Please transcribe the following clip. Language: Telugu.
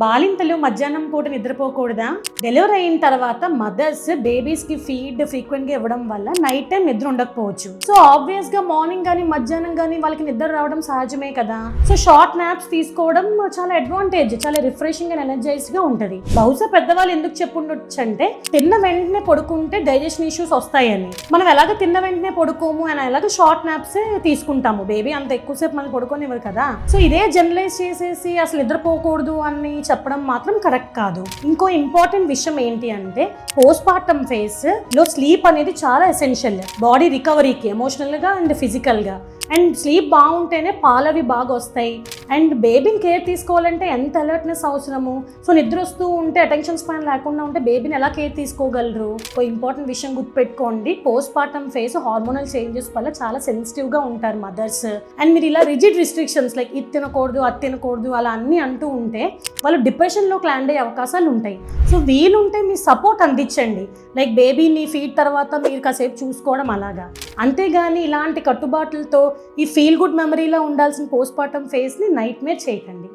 బాలింతలు మధ్యాహ్నం పూట నిద్రపోకూడదా? డెలివరీ అయిన తర్వాత మదర్స్ బేబీస్ కి ఫీడ్ ఫ్రీక్వెంట్ గా ఇవ్వడం వల్ల నైట్ టైం నిద్ర ఉండకపోవచ్చు. సో ఆబ్వియస్ గా మార్నింగ్ కానీ మధ్యాహ్నం కానీ వాళ్ళకి నిద్ర రావడం సహజమే కదా. సో షార్ట్ నాప్స్ తీసుకోవడం చాలా అడ్వాంటేజ్, చాలా రిఫ్రెషింగ్ అండ్ ఎనర్జైజ్ గా ఉంటది. బహుశా పెద్దవాళ్ళు ఎందుకు చెప్పుండొచ్చు అంటే తిన్న వెంటనే పడుకుంటే డైజెషన్ ఇష్యూస్ వస్తాయని. మనం ఎలాగ తిన్న వెంటనే పడుకోము అని ఎలాగ షార్ట్ నాప్స్ తీసుకుంటాము. బేబీ అంత ఎక్కువసేపు మనం పడుకోనివ్వరు కదా. సో ఇదే జనరలైజ్ చేసేసి అసలు నిద్రపోకూడదు అని చెప్పడం మాత్రం కరెక్ట్ కాదు. ఇంకో ఇంపార్టెంట్ విషయం ఏంటి అంటే పోస్ట్ పార్టమ్ ఫేజ్ లో స్లీప్ అనేది చాలా ఎసెన్షియల్ బాడీ రికవరీకి, ఎమోషనల్ గా అండ్ ఫిజికల్ గా. అండ్ స్లీప్ బాగుంటేనే పాలవి బాగా వస్తాయి. అండ్ బేబీని కేర్ తీసుకోవాలంటే ఎంత అలర్ట్నెస్ అవసరము. సో నిద్ర వస్తూ ఉంటే అటెన్షన్ స్పాన్ లేకుండా ఉంటే బేబీని ఎలా కేర్ తీసుకోగలరు? ఒక ఇంపార్టెంట్ విషయం గుర్తుపెట్టుకోండి, post partum phase hormonal changes వల్ల చాలా సెన్సిటివ్ గా ఉంటారు మదర్స్. అండ్ మీరు ఇలా రిజిడ్ రిస్ట్రిక్షన్స్ లైక్ ఇది తినకూడదు అది తినకూడదు అలా అన్ని అంటూ ఉంటే వాళ్ళు డిప్రెషన్లోకి ల్యాండ్ అయ్యే అవకాశాలు ఉంటాయి. సో వీలుంటే మీ సపోర్ట్ అందించండి, లైక్ బేబీని ఫీడ్ తర్వాత మీరు కాసేపు చూసుకోవడం అలాగా. అంతేగాని ఇలాంటి కట్టుబాట్లతో ఈ ఫీల్ గుడ్ మెమరీలో ఉండాల్సిన పోస్ట్ పార్టమ్ ఫేజ్ని నైట్ మేర్ చేయకండి.